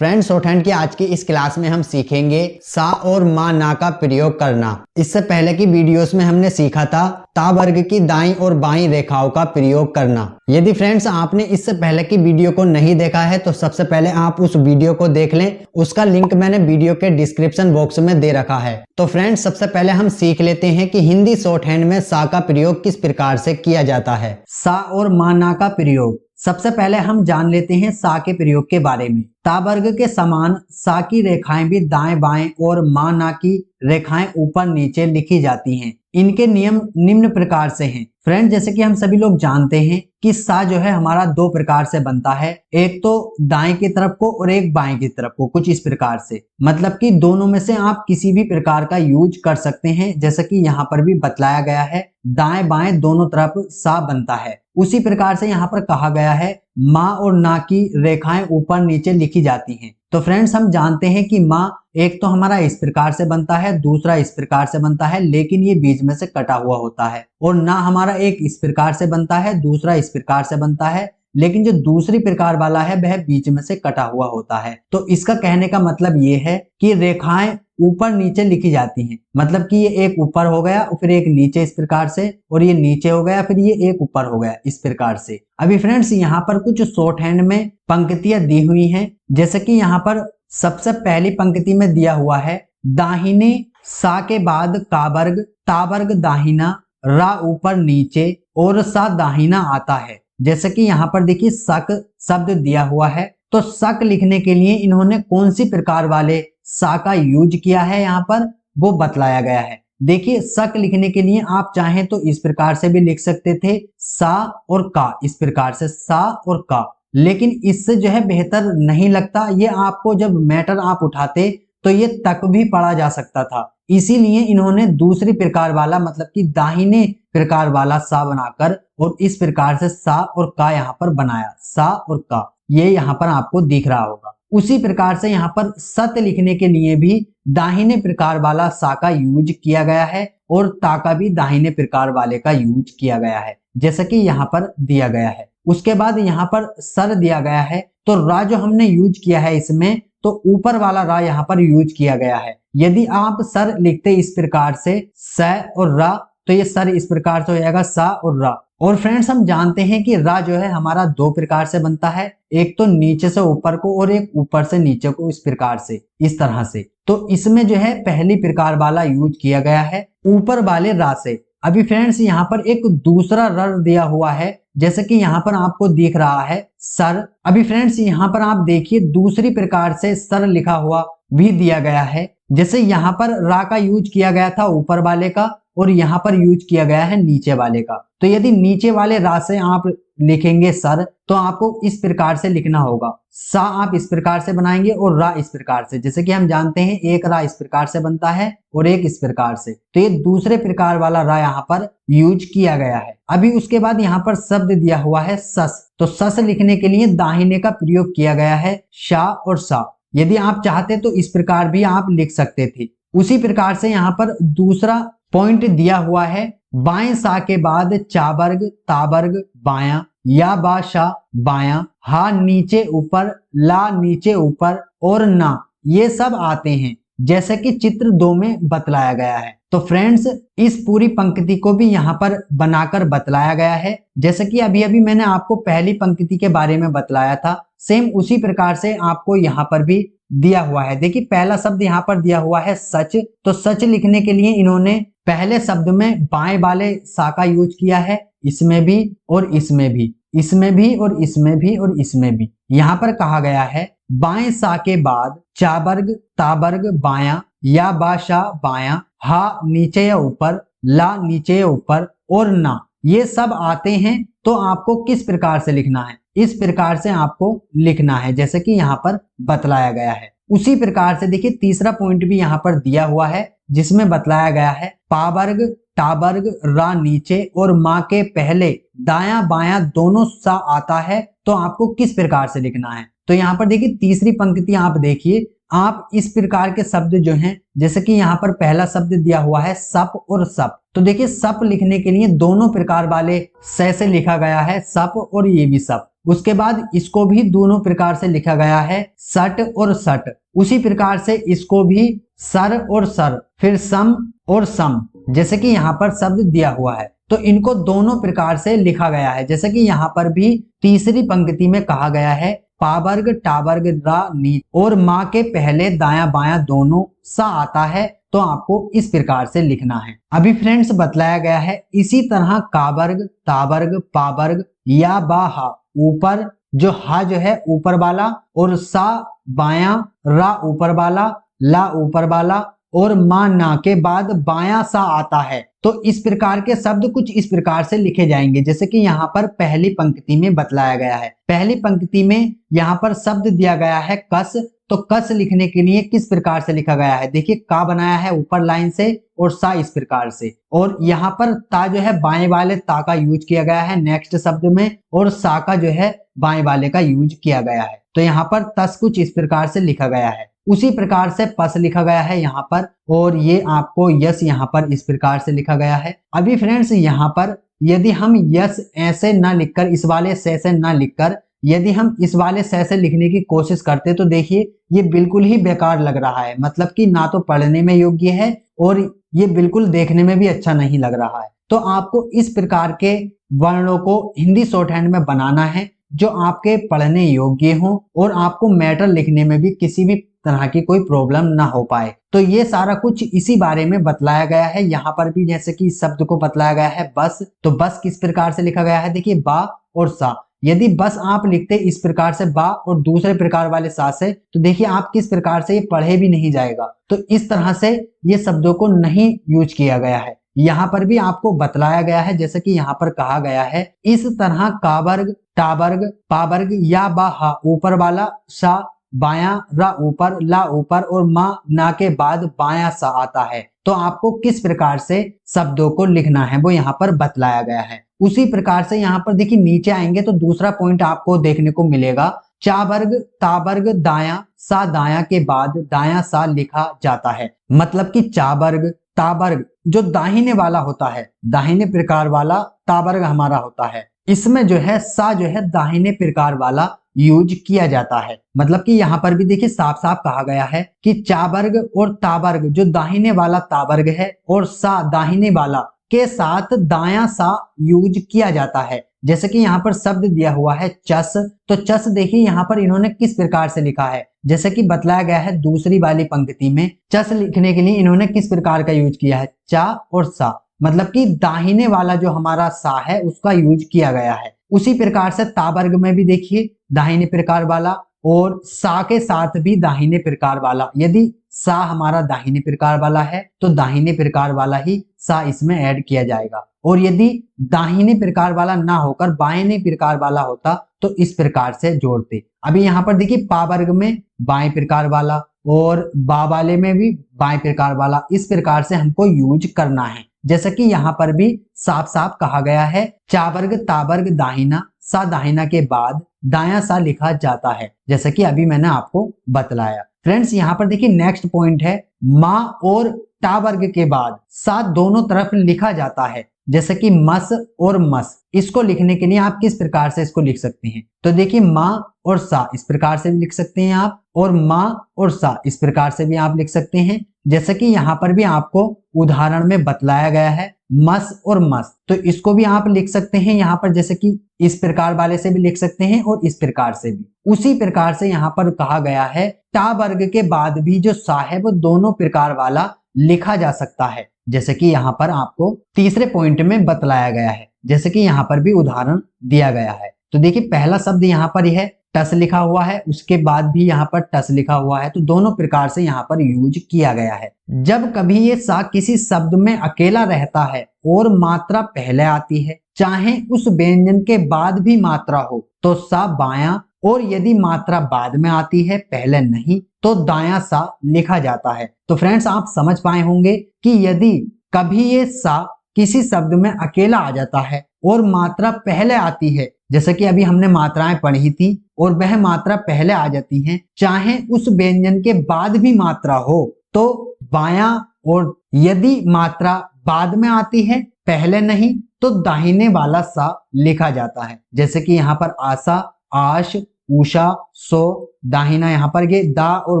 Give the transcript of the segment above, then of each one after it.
Friends, shorthand की आज की इस क्लास में हम सीखेंगे सा और मा ना का प्रयोग करना। इससे पहले की वीडियोस में हमने सीखा था ता वर्ग की दाईं और बाईं रेखाओं का प्रयोग करना। यदि फ्रेंड्स आपने इससे पहले की वीडियो को नहीं देखा है तो सबसे पहले आप उस वीडियो को देख लें। उसका लिंक मैंने वीडियो के डिस्क्रिप्शन बॉक्स में दे रखा है। तो फ्रेंड्स, सबसे पहले हम सीख लेते हैं कि हिंदी शॉर्टहैंड में सा का प्रयोग किस प्रकार से किया जाता है। सा और मा ना का प्रयोग। सबसे पहले हम जान लेते हैं सा के प्रयोग के बारे में। ता वर्ग के समान सा की रेखाएं भी दाएं बाएं और मा ना की रेखाएं ऊपर नीचे लिखी जाती हैं। इनके नियम निम्न प्रकार से हैं। फ्रेंड, जैसे कि हम सभी लोग जानते हैं कि सा जो है हमारा दो प्रकार से बनता है, एक तो दाएं की तरफ को और एक बाएं की तरफ को। कुछ इस प्रकार से, मतलब कि दोनों में से आप किसी भी प्रकार का यूज कर सकते हैं। जैसा कि यहाँ पर भी बतलाया गया है, दाएं बाएं दोनों तरफ सा बनता है। उसी प्रकार से यहाँ पर कहा गया है माँ और ना की रेखाएं ऊपर नीचे लिखी जाती हैं। तो फ्रेंड्स, हम जानते हैं कि माँ एक तो हमारा इस प्रकार से बनता है, दूसरा इस प्रकार से बनता है, लेकिन ये बीच में से कटा हुआ होता है। और ना हमारा एक इस प्रकार से बनता है, दूसरा इस प्रकार से बनता है, लेकिन जो दूसरी प्रकार वाला है वह बीच में से कटा हुआ होता है। तो इसका कहने का मतलब ये है कि रेखाएं ऊपर नीचे लिखी जाती हैं। मतलब कि ये एक ऊपर हो गया और फिर एक नीचे इस प्रकार से, और ये नीचे हो गया फिर ये एक ऊपर हो गया इस प्रकार से। अभी फ्रेंड्स, यहाँ पर कुछ शॉर्टहैंड में पंक्तियां दी हुई हैं। जैसे कि यहाँ पर सबसे पहली पंक्ति में दिया हुआ है दाहिने सा के बाद का वर्ग, ता वर्ग दाहिना, रा ऊपर नीचे और सा दाहिना आता है। जैसे कि यहाँ पर देखिए शक शब्द दिया हुआ है, तो शक लिखने के लिए इन्होंने कौन सी प्रकार वाले सा का यूज किया है यहाँ पर वो बतलाया गया है। देखिए, शक लिखने के लिए आप चाहें तो इस प्रकार से भी लिख सकते थे, सा और का, इस प्रकार से सा और का, लेकिन इससे जो है बेहतर नहीं लगता। ये आपको जब मैटर आप उठाते तो ये तक भी पढ़ा जा सकता था। इसीलिए इन्होंने दूसरी प्रकार वाला, मतलब कि दाहिने प्रकार वाला सा बनाकर और इस प्रकार से सा और का यहाँ पर बनाया। सा और का ये यहाँ पर आपको दिख रहा होगा। उसी प्रकार से यहाँ पर सत लिखने के लिए भी दाहिने प्रकार वाला सा का यूज किया गया है और ता का भी दाहिने प्रकार वाले का यूज किया गया है, जैसा कि यहाँ पर दिया गया है। उसके बाद यहाँ पर सर दिया गया है, तो रा जो हमने यूज किया है इसमें, तो ऊपर वाला रा यहाँ पर यूज किया गया है। यदि आप सर लिखते इस प्रकार से स और रा, तो ये सर इस प्रकार से हो जाएगा सा और रा। और फ्रेंड्स, हम जानते हैं कि रा जो है हमारा दो प्रकार से बनता है, एक तो नीचे से ऊपर को और एक ऊपर से नीचे को, इस प्रकार से, इस तरह से। तो इसमें जो है पहली प्रकार वाला यूज किया गया है ऊपर वाले रा से। अभी फ्रेंड्स, यहाँ पर एक दूसरा र दिया हुआ है, जैसे कि यहाँ पर आपको दिख रहा है सर। अभी फ्रेंड्स, यहाँ पर आप देखिए दूसरी प्रकार से सर लिखा हुआ भी दिया गया है। जैसे यहाँ पर रा का यूज किया गया था ऊपर वाले का और यहाँ पर यूज किया गया है नीचे वाले का। तो यदि नीचे वाले रा से आप लिखेंगे सर, तो आपको इस प्रकार से लिखना होगा। सा आप इस प्रकार से बनाएंगे और रा इस प्रकार से। जैसे कि हम जानते हैं एक रा इस प्रकार से बनता है और एक इस प्रकार से, तो ये दूसरे प्रकार वाला रा यहाँ पर यूज किया गया है। अभी उसके बाद यहाँ पर शब्द दिया हुआ है सस, तो सस लिखने के लिए दाहिने का प्रयोग किया गया है शा और सा। यदि आप चाहते तो इस प्रकार भी आप लिख सकते थे। उसी प्रकार से यहाँ पर दूसरा पॉइंट दिया हुआ है बाएं सा के बाद चा वर्ग, ता वर्ग बायां, या बा शा बायां, हा नीचे ऊपर, ला नीचे ऊपर और ना, ये सब आते हैं जैसे कि चित्र 2 में बतलाया गया है। तो फ्रेंड्स, इस पूरी पंक्ति को भी यहाँ पर बनाकर बतलाया गया है। जैसे कि अभी अभी मैंने आपको पहली पंक्ति के बारे में बतलाया था, सेम उसी प्रकार से आपको यहाँ पर भी दिया हुआ है। देखिए, पहला शब्द यहाँ पर दिया हुआ है सच, तो सच लिखने के लिए इन्होंने पहले शब्द में बाएं वाले सा का यूज किया है, इसमें भी और इसमें भी, इसमें भी और इसमें भी और इसमें भी। यहाँ पर कहा गया है बाएं सा के बाद चा वर्ग, ता वर्ग बायां, या बा शा बायां, हा नीचे या ऊपर, ला नीचे या ऊपर और ना, ये सब आते हैं। तो आपको किस प्रकार से लिखना है, इस प्रकार से आपको लिखना है, जैसे कि यहाँ पर बतलाया गया है। उसी प्रकार से देखिए तीसरा पॉइंट भी यहाँ पर दिया हुआ है, जिसमें बतलाया गया है पा वर्ग, टा वर्ग, रा नीचे और माँ के पहले दायां बायां दोनों सा आता है। तो आपको किस प्रकार से लिखना है, तो यहाँ पर देखिए तीसरी पंक्ति आप देखिए, आप इस प्रकार के शब्द जो हैं, जैसे कि यहाँ पर पहला शब्द दिया हुआ है सप और सप, तो देखिए सप लिखने के लिए दोनों प्रकार वाले से लिखा गया है, सप और ये भी सप। उसके बाद इसको भी दोनों प्रकार से लिखा गया है, सट और सट। उसी प्रकार से इसको भी सर और सर, फिर सम और सम, जैसे कि यहाँ पर शब्द दिया हुआ है तो इनको दोनों प्रकार से लिखा गया है। जैसे कि यहाँ पर भी तीसरी पंक्ति में कहा गया है पावर्ग टावर्ग रा नी और माँ के पहले दाया बाया दोनों सा आता है, तो आपको इस प्रकार से लिखना है। अभी फ्रेंड्स बतलाया गया है इसी तरह कावर्ग तावर्ग पावर्ग या बा हा, ऊपर जो हा जो है ऊपर वाला और सा बाया, रा ऊपर वाला, ला ऊपर वाला और मा ना के बाद बाया सा आता है, तो इस प्रकार के शब्द कुछ इस प्रकार से लिखे जाएंगे। जैसे कि यहाँ पर पहली पंक्ति में बतलाया गया है, पहली पंक्ति में यहाँ पर शब्द दिया गया है कस, तो कस लिखने के लिए किस प्रकार से लिखा गया है, देखिए का बनाया है ऊपर लाइन से और सा इस प्रकार से, और यहाँ पर ता जो है बाएं वाले ता का यूज किया गया है नेक्स्ट शब्द में, और सा का जो है बाएं वाले का यूज किया गया है, तो यहाँ पर तस कुछ इस प्रकार से लिखा गया है। उसी प्रकार से पस लिखा गया है यहाँ पर, और ये आपको यस यहाँ पर इस प्रकार से लिखा गया है। अभी फ्रेंड्स यहाँ पर यदि हम यस ऐसे ना लिखकर, इस वाले से ना लिखकर यदि हम इस वाले से लिखने की कोशिश करते तो देखिए ये बिल्कुल ही बेकार लग रहा है, मतलब कि ना तो पढ़ने में योग्य है और ये बिल्कुल देखने में भी अच्छा नहीं लग रहा है। तो आपको इस प्रकार के वर्णों को हिंदी शॉर्ट हैंड में बनाना है जो आपके पढ़ने योग्य हो और आपको मैटर लिखने में भी किसी भी तरह की कोई प्रॉब्लम ना हो पाए। तो ये सारा कुछ इसी बारे में बतलाया गया है। यहाँ पर भी जैसे कि इस शब्द को बतलाया गया है बस, तो बस किस प्रकार से लिखा गया है, देखिए बा और सा। यदि बस आप लिखते इस प्रकार से बा और दूसरे प्रकार वाले सा से, तो देखिए आप किस प्रकार से ये पढ़े भी नहीं जाएगा। तो इस तरह से ये शब्दों को नहीं यूज किया गया है। यहाँ पर भी आपको बतलाया गया है, जैसे कि यहाँ पर कहा गया है इस तरह कावर्ग टावर्ग पावर्ग या बा हा, ऊपर वाला सा बाया, रा ऊपर, ला ऊपर और मा ना के बाद बाया सा आता है, तो आपको किस प्रकार से शब्दों को लिखना है वो यहाँ पर बतलाया गया है। उसी प्रकार से यहाँ पर देखिए नीचे आएंगे तो दूसरा पॉइंट आपको देखने को मिलेगा, चावर्ग तावर्ग दाया सा, दाया के बाद दाया सा लिखा जाता है। मतलब कि चावर्ग तावर्ग जो दाहिने वाला होता है, दाहिने प्रकार वाला तावर्ग हमारा होता है, इसमें जो है सा जो है दाहिने प्रकार वाला यूज किया जाता है। मतलब कि यहाँ पर भी देखिए साफ साफ कहा गया है कि चावर्ग और तावर्ग जो दाहिने वाला तावर्ग है और सा दाहिने वाला के साथ दाया सा यूज किया जाता है। जैसे कि यहाँ पर शब्द दिया हुआ है चस, तो चस देखिए यहाँ पर इन्होंने किस प्रकार से लिखा है, जैसे कि बतलाया गया है दूसरी वाली पंक्ति में चस लिखने के लिए इन्होंने किस प्रकार का यूज किया है, चा और सा, मतलब कि दाहिने वाला जो हमारा सा है उसका यूज किया गया है। उसी प्रकार से तावर्ग में भी देखिए दाहिने प्रकार वाला और सा के साथ भी दाहिने प्रकार वाला, यदि सा हमारा दाहिने प्रकार वाला है तो दाहिने प्रकार वाला ही सा इसमें ऐड किया जाएगा, और यदि दाहिने प्रकार वाला ना होकर बाएं प्रकार वाला होता तो इस प्रकार से जोड़ते। अभी यहाँ पर देखिए पावर्ग में बाएं प्रकार वाला और बा वाले में भी बाएं प्रकार वाला, इस प्रकार से हमको यूज करना है। जैसे कि यहाँ पर भी साफ साफ कहा गया है चावर्ग तावर्ग दाहिना सा, दाहिना के बाद दाया सा लिखा जाता है, जैसे कि अभी मैंने आपको बतलाया। फ्रेंड्स यहाँ पर देखिए नेक्स्ट पॉइंट है माँ और टा वर्ग के बाद सा दोनों तरफ लिखा जाता है, जैसे कि मस और मस। इसको लिखने के लिए आप किस प्रकार से इसको लिख सकते हैं, तो देखिए माँ और सा इस प्रकार से भी लिख सकते हैं आप, और माँ और सा इस प्रकार से भी आप लिख सकते हैं। जैसे कि यहाँ पर भी आपको उदाहरण में बतलाया गया है मस और मस, तो इसको भी आप लिख सकते हैं यहाँ पर, जैसे कि इस प्रकार वाले से भी लिख सकते हैं और इस प्रकार से भी। उसी प्रकार से यहाँ पर कहा गया है टा वर्ग के बाद भी जो सा है वो दोनों प्रकार वाला लिखा जा सकता है, जैसे कि यहाँ पर आपको तीसरे पॉइंट में बतलाया गया है, जैसे कि यहाँ पर भी उदाहरण दिया गया है। तो देखिए पहला शब्द यहाँ पर यह टस लिखा हुआ है, उसके बाद भी यहाँ पर टस लिखा हुआ है, तो दोनों प्रकार से यहाँ पर यूज किया गया है। जब कभी ये सा किसी शब्द में अकेला रहता है और मात्रा पहले आती है, चाहे उस व्यंजन के बाद भी मात्रा हो तो सा बायां, और यदि मात्रा बाद में आती है पहले नहीं तो दायां सा लिखा जाता है। तो फ्रेंड्स आप समझ पाए होंगे कि यदि कभी ये सा किसी शब्द में अकेला आ जाता है और मात्रा पहले आती है, जैसे कि अभी हमने मात्राएं पढ़ी थी और वह मात्रा पहले आ जाती है, चाहे उस व्यंजन के बाद भी मात्रा हो तो बायां, और यदि मात्रा बाद में आती है पहले नहीं तो दाहिने वाला सा लिखा जाता है। जैसे कि यहाँ पर आशा आश, उषा, सो, दाहिना। यहाँ पर ये दा और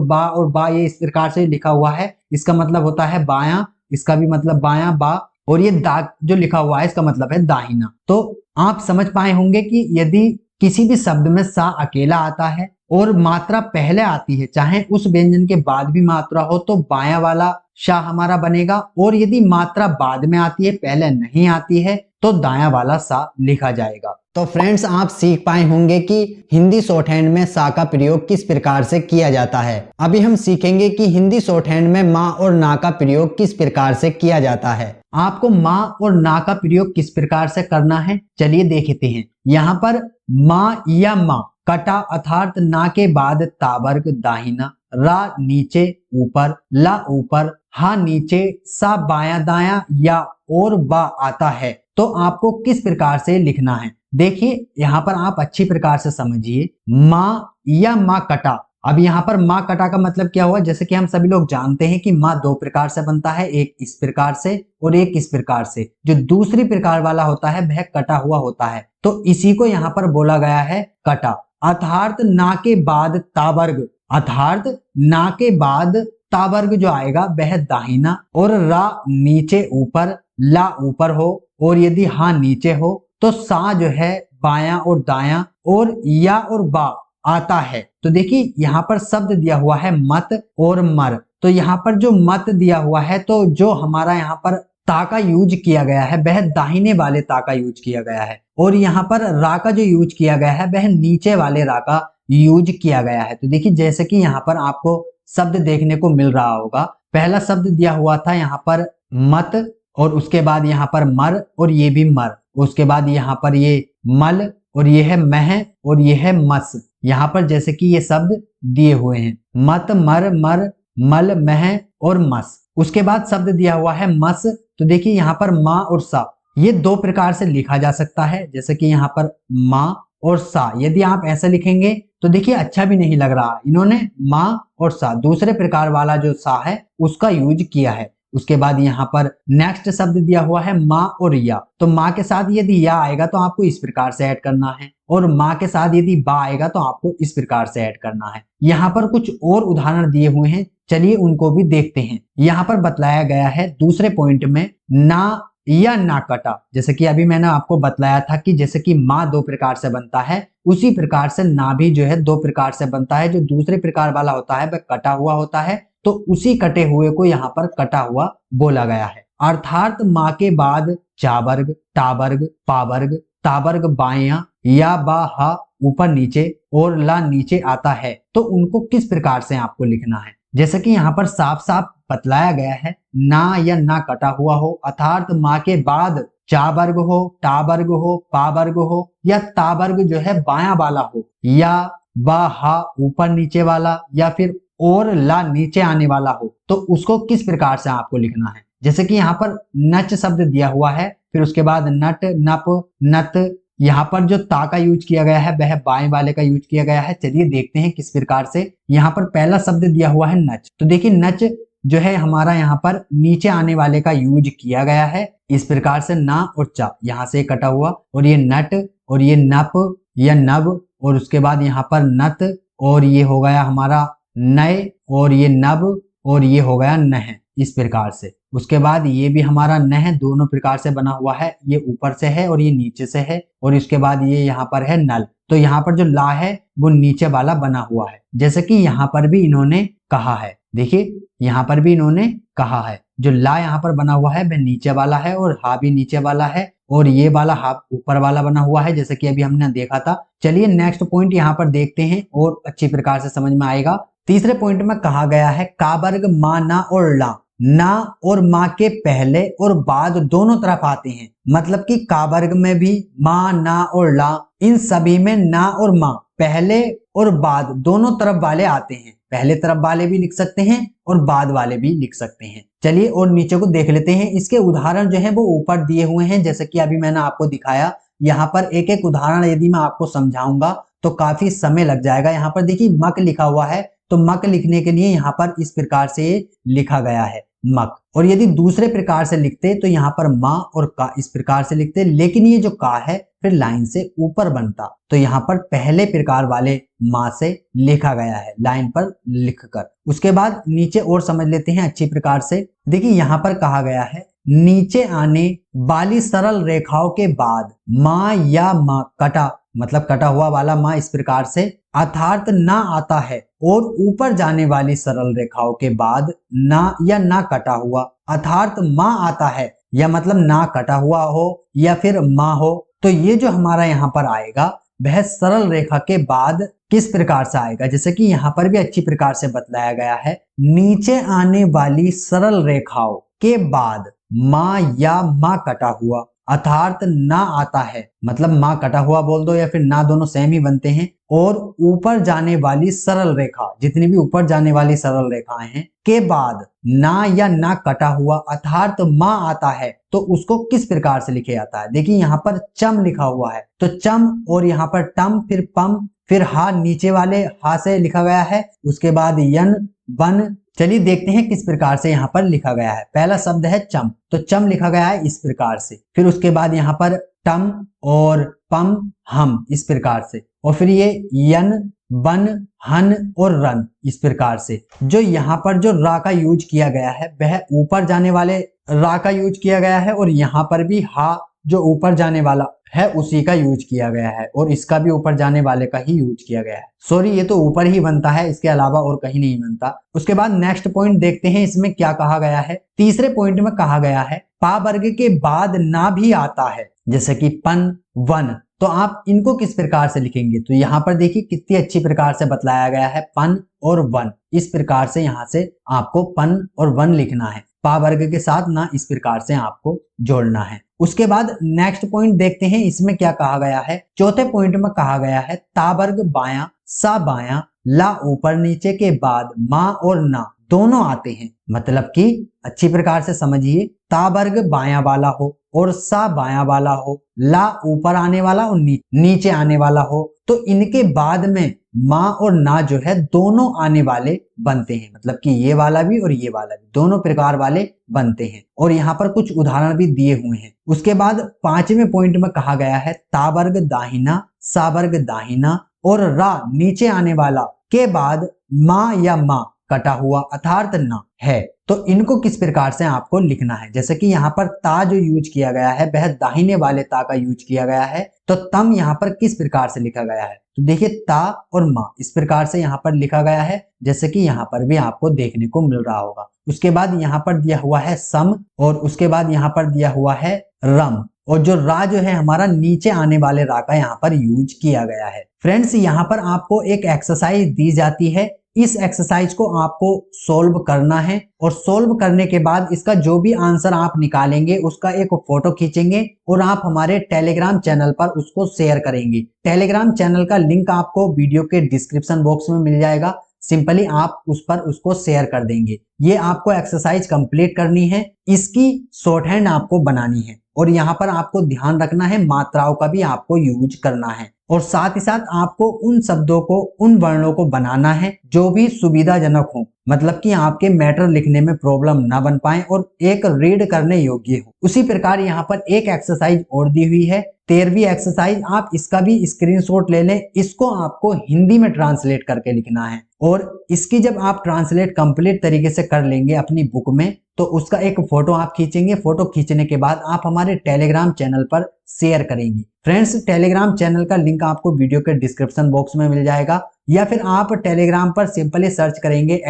बा ये इस प्रकार से लिखा हुआ है, इसका मतलब होता है बायां, इसका भी मतलब बायां बा, और ये दा जो लिखा हुआ है इसका मतलब है दाहिना। तो आप समझ पाए होंगे कि यदि किसी भी शब्द में सा अकेला आता है और मात्रा पहले आती है, चाहे उस व्यंजन के बाद भी मात्रा हो, तो बायां वाला शा हमारा बनेगा, और यदि मात्रा बाद में आती है पहले नहीं आती है तो दायां वाला सा लिखा जाएगा। तो फ्रेंड्स, आप सीख पाए होंगे कि हिंदी शॉर्ट हैंड में सा का प्रयोग किस प्रकार से किया जाता है। अभी हम सीखेंगे कि हिंदी शॉर्ट हैंड में माँ और ना का प्रयोग किस प्रकार से किया जाता है। आपको माँ और ना का प्रयोग किस प्रकार से करना है, चलिए देखते हैं। यहाँ पर माँ या माँ कटा अर्थात ना के बाद तावर्ग दाहिना, रा नीचे ऊपर, ला ऊपर, हा नीचे, सा बायां दायां या और बा आता है, तो आपको किस प्रकार से लिखना है। देखिए यहाँ पर आप अच्छी प्रकार से समझिए, माँ या माँ कटा। अब यहाँ पर माँ कटा का मतलब क्या हुआ, जैसे कि हम सभी लोग जानते हैं कि माँ दो प्रकार से बनता है, एक इस प्रकार से और एक इस प्रकार से। जो दूसरी प्रकार वाला होता है वह कटा हुआ होता है, तो इसी को यहाँ पर बोला गया है कटा। अर्थात ना के बाद तावर्ग, अर्थात ना के बाद तावर्ग जो आएगा वह दाहिना, और रा नीचे ऊपर, ला ऊपर हो, और यदि हा नीचे हो तो सा जो है बायां और दायां, और या और बा आता है। तो देखिए यहाँ पर शब्द दिया हुआ है मत और मर, तो यहाँ पर जो मत दिया हुआ है, तो जो हमारा यहाँ पर ता का यूज किया गया है वह दाहिने वाले ता का यूज किया गया है, और यहाँ पर रा का जो यूज किया गया है वह नीचे वाले रा का यूज किया गया है। तो देखिए जैसे कि यहाँ पर आपको शब्द देखने को मिल रहा होगा, पहला शब्द दिया हुआ था यहाँ पर मत, और उसके बाद यहाँ पर मर, और ये भी मर, उसके बाद यहाँ पर ये मल, और ये है मह, और ये है मस। यहाँ पर जैसे कि ये शब्द दिए हुए हैं, मत, मर, मर, मल, मह और मस। उसके बाद शब्द दिया हुआ है मस, तो देखिए यहाँ पर माँ और सा, ये दो प्रकार से लिखा जा सकता है, जैसे कि यहाँ पर माँ और सा। यदि आप ऐसा लिखेंगे तो देखिए अच्छा भी नहीं लग रहा, इन्होंने माँ और सा दूसरे प्रकार वाला जो सा है उसका यूज किया है। उसके बाद यहाँ पर नेक्स्ट शब्द दिया हुआ है माँ और या, तो माँ के साथ यदि या आएगा तो आपको इस प्रकार से ऐड करना है, और माँ के साथ यदि बा आएगा तो आपको इस प्रकार से ऐड करना है। यहाँ पर कुछ और उदाहरण दिए हुए हैं, चलिए उनको भी देखते हैं। यहाँ पर बतलाया गया है दूसरे पॉइंट में ना या ना कटा, जैसे कि अभी मैंने आपको बतलाया था कि जैसे कि माँ दो प्रकार से बनता है, उसी प्रकार से ना भी जो है दो प्रकार से बनता है। जो दूसरे प्रकार वाला होता है वह कटा हुआ होता है, तो उसी कटे हुए को यहाँ पर कटा हुआ बोला गया है। अर्थात माँ के बाद चावर्ग, टावर्ग, पावर्ग, तावर्ग बायां, या बा हा ऊपर नीचे और ला नीचे आता है, तो उनको किस प्रकार से आपको लिखना है। जैसे कि यहाँ पर साफ साफ बतलाया गया है, ना या ना कटा हुआ हो, अर्थात माँ के बाद चावर्ग हो, टावर्ग हो, पावर्ग हो, या तावर्ग जो है बायां वाला हो, या बा हा ऊपर नीचे वाला, या फिर और ला नीचे आने वाला हो, तो उसको किस प्रकार से आपको लिखना है। जैसे कि यहाँ पर नच शब्द दिया हुआ है, फिर उसके बाद नट, नप, नत। यहाँ पर जो ता का यूज किया गया है वह बाएं वाले का यूज किया गया है। चलिए देखते हैं किस प्रकार से। यहाँ पर पहला शब्द दिया हुआ है नच, तो देखिए नच जो है हमारा यहाँ पर नीचे आने वाले का यूज किया गया है, इस प्रकार से ना और चा यहाँ से कटा हुआ, और ये नट, और ये नप या नव, और उसके बाद यहाँ पर नत, और ये हो गया हमारा नय, और ये नव, और ये हो गया नह, इस प्रकार से। उसके बाद ये भी हमारा नह दोनों प्रकार से बना हुआ है, ये ऊपर से है और ये नीचे से है, और इसके बाद ये यहाँ पर है नल, तो यहाँ पर जो ला है वो नीचे वाला बना हुआ है, जैसे कि यहाँ पर भी इन्होंने कहा है। देखिए यहाँ पर भी इन्होंने कहा है, जो ला यहाँ पर बना हुआ है वह नीचे वाला है, और हा भी नीचे वाला है, और ये वाला हा ऊपर वाला बना हुआ है, जैसे कि अभी हमने देखा था। चलिए नेक्स्ट पॉइंट यहाँ पर देखते हैं और अच्छी प्रकार से समझ में आएगा। तीसरे पॉइंट में कहा गया है कावर्ग माँ ना और ला, ना और माँ के पहले और बाद दोनों तरफ आते हैं, मतलब कि कावर्ग में भी माँ, ना और ला, इन सभी में ना और माँ पहले और बाद दोनों तरफ वाले आते हैं। पहले तरफ वाले भी लिख सकते हैं और बाद वाले भी लिख सकते हैं। चलिए और नीचे को देख लेते हैं। इसके उदाहरण जो है वो ऊपर दिए हुए हैं, जैसे कि अभी मैंने आपको दिखाया। यहाँ पर एक एक उदाहरण यदि मैं आपको समझाऊंगा तो काफी समय लग जाएगा। यहाँ पर देखिए मक लिखा हुआ है, तो मक लिखने के लिए यहाँ पर इस प्रकार से लिखा गया है। मक। और यदि दूसरे प्रकार से लिखते तो यहाँ पर माँ और का इस प्रकार से लिखते, लेकिन ये जो का है फिर लाइन से ऊपर बनता, तो यहाँ पर पहले प्रकार वाले माँ से लिखा गया है लाइन पर लिखकर। उसके बाद नीचे और समझ लेते हैं अच्छी प्रकार से। देखिए यहाँ पर कहा गया है नीचे आने वाली सरल रेखाओं के बाद माँ या माँ कटा, मतलब कटा हुआ वाला माँ इस प्रकार से अर्थात ना आता है, और ऊपर जाने वाली सरल रेखाओं के बाद ना या ना कटा हुआ अर्थात माँ आता है, या मतलब ना कटा हुआ हो या फिर माँ हो। तो ये जो हमारा यहाँ पर आएगा वह सरल रेखा के बाद किस प्रकार से आएगा, जैसे कि यहाँ पर भी अच्छी प्रकार से बतलाया गया है नीचे आने वाली सरल रेखाओं के बाद माँ या माँ कटा हुआ अर्थात ना आता है, मतलब माँ कटा हुआ बोल दो या फिर ना, दोनों सेम ही बनते हैं। और ऊपर जाने वाली सरल रेखा, जितनी भी ऊपर जाने वाली सरल रेखाएं हैं के बाद ना या ना कटा हुआ अर्थात माँ आता है, तो उसको किस प्रकार से लिखे जाता है। देखिए यहाँ पर चम लिखा हुआ है, तो चम और यहाँ पर टम फिर पम फिर हा नीचे वाले हा से लिखा गया है, उसके बाद यन वन। चलिए देखते हैं किस प्रकार से यहाँ पर लिखा गया है। पहला शब्द है चम, तो चम लिखा गया है इस प्रकार से, फिर उसके बाद यहाँ पर टम और पम हम इस प्रकार से, और फिर ये यन बन हन और रन इस प्रकार से। जो यहाँ पर जो रा का यूज किया गया है वह ऊपर जाने वाले रा का यूज किया गया है, और यहाँ पर भी हा जो ऊपर जाने वाला है उसी का यूज किया गया है, और इसका भी ऊपर जाने वाले का ही यूज किया गया है। सॉरी, ये तो ऊपर ही बनता है, इसके अलावा और कहीं नहीं बनता। उसके बाद नेक्स्ट पॉइंट देखते हैं इसमें क्या कहा गया है। तीसरे पॉइंट में कहा गया है पा वर्ग के बाद ना भी आता है, जैसे कि पन वन, तो आप इनको किस प्रकार से लिखेंगे। तो यहाँ पर देखिए कितनी अच्छी प्रकार से बतलाया गया है पन और वन, इस प्रकार से यहाँ से आपको पन और वन लिखना है, पा वर्ग के साथ ना इस प्रकार से आपको जोड़ना है। उसके बाद नेक्स्ट पॉइंट देखते हैं इसमें क्या कहा गया है। चौथे पॉइंट में कहा गया है ता वर्ग बाया सा बाया ला ऊपर नीचे के बाद माँ और ना दोनों आते हैं, मतलब कि अच्छी प्रकार से समझिए ता वर्ग बाया वाला हो और सा बाया वाला हो, ला ऊपर आने वाला और नीचे आने वाला हो, तो इनके बाद में माँ और ना जो है दोनों आने वाले बनते हैं, मतलब कि ये वाला भी और ये वाला भी दोनों प्रकार वाले बनते हैं। और यहाँ पर कुछ उदाहरण भी दिए हुए हैं। उसके बाद पांचवें पॉइंट में कहा गया है ता वर्ग दाहिना सा वर्ग दाहिना और रा नीचे आने वाला के बाद माँ या माँ कटा हुआ अर्थात ना है, तो इनको किस प्रकार से आपको लिखना है। जैसे कि यहाँ पर ता जो यूज किया गया है वह दाहिने वाले ता का यूज किया गया है, तो तम यहाँ पर किस प्रकार से लिखा गया है। तो देखिए ता और माँ इस प्रकार से यहाँ पर लिखा गया है, जैसे कि यहाँ पर भी आपको देखने को मिल रहा होगा। उसके बाद यहाँ पर दिया हुआ है सम, और उसके बाद यहाँ पर दिया हुआ है रम, और जो रा जो है हमारा नीचे आने वाले रा का यहाँ पर यूज किया गया है। फ्रेंड्स, यहाँ पर आपको एक एक्सरसाइज दी जाती है, इस एक्सरसाइज को आपको सोल्व करना है, और सोल्व करने के बाद इसका जो भी आंसर आप निकालेंगे उसका एक फोटो खींचेंगे और आप हमारे टेलीग्राम चैनल पर उसको शेयर करेंगे। टेलीग्राम चैनल का लिंक आपको वीडियो के डिस्क्रिप्शन बॉक्स में मिल जाएगा, सिंपली आप उस पर उसको शेयर कर देंगे। ये आपको एक्सरसाइज कंप्लीट करनी है, इसकी शॉर्ट हैंड आपको बनानी है, और यहाँ पर आपको ध्यान रखना है मात्राओं का भी आपको यूज करना है, और साथ ही साथ आपको उन शब्दों को उन वर्णों को बनाना है जो भी सुविधाजनक हो, मतलब कि आपके मैटर लिखने में प्रॉब्लम ना बन पाए और एक रीड करने योग्य हो। उसी प्रकार यहाँ पर एक एक्सरसाइज और दी हुई है, 13वीं एक्सरसाइज, आप इसका भी स्क्रीनशॉट ले लें। इसको आपको हिंदी में ट्रांसलेट करके लिखना है, और इसकी जब आप ट्रांसलेट कंप्लीट तरीके से कर लेंगे अपनी बुक में, तो उसका एक फोटो आप खींचेंगे। फोटो खींचने के बाद आप हमारे टेलीग्राम चैनल पर शेयर करेंगे। फ्रेंड्स, टेलीग्राम चैनल का लिंक आपको वीडियो के डिस्क्रिप्शन बॉक्स में मिल जाएगा, या फिर आप टेलीग्राम पर सिंपली सर्च करेंगे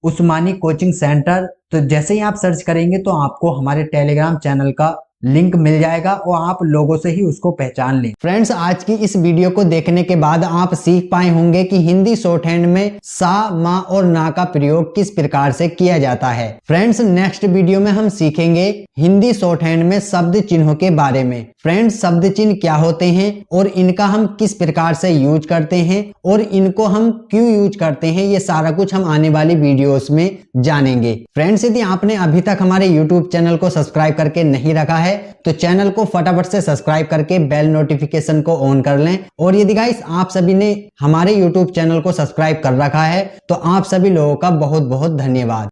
@उस्मानी कोचिंग सेंटर। तो जैसे ही आप सर्च करेंगे तो आपको हमारे टेलीग्राम चैनल का लिंक मिल जाएगा और आप लोगों से ही उसको पहचान लें। फ्रेंड्स, आज की इस वीडियो को देखने के बाद आप सीख पाए होंगे कि हिंदी शॉर्ट हैंड में सा, मा और ना का प्रयोग किस प्रकार से किया जाता है। फ्रेंड्स, नेक्स्ट वीडियो में हम सीखेंगे हिंदी शॉर्ट हैंड में शब्द चिन्हों के बारे में। फ्रेंड्स, शब्द चिन्ह क्या होते हैं और इनका हम किस प्रकार से यूज करते हैं और इनको हम क्यों यूज करते हैं, ये सारा कुछ हम आने वाली वीडियोस में जानेंगे। फ्रेंड्स, यदि आपने अभी तक हमारे यूट्यूब चैनल को सब्सक्राइब करके नहीं रखा है तो चैनल को फटाफट से सब्सक्राइब करके बेल नोटिफिकेशन को ऑन कर लें। और यदि गाइस आप सभी ने हमारे यूट्यूब चैनल को सब्सक्राइब कर रखा है तो आप सभी लोगों का बहुत बहुत धन्यवाद।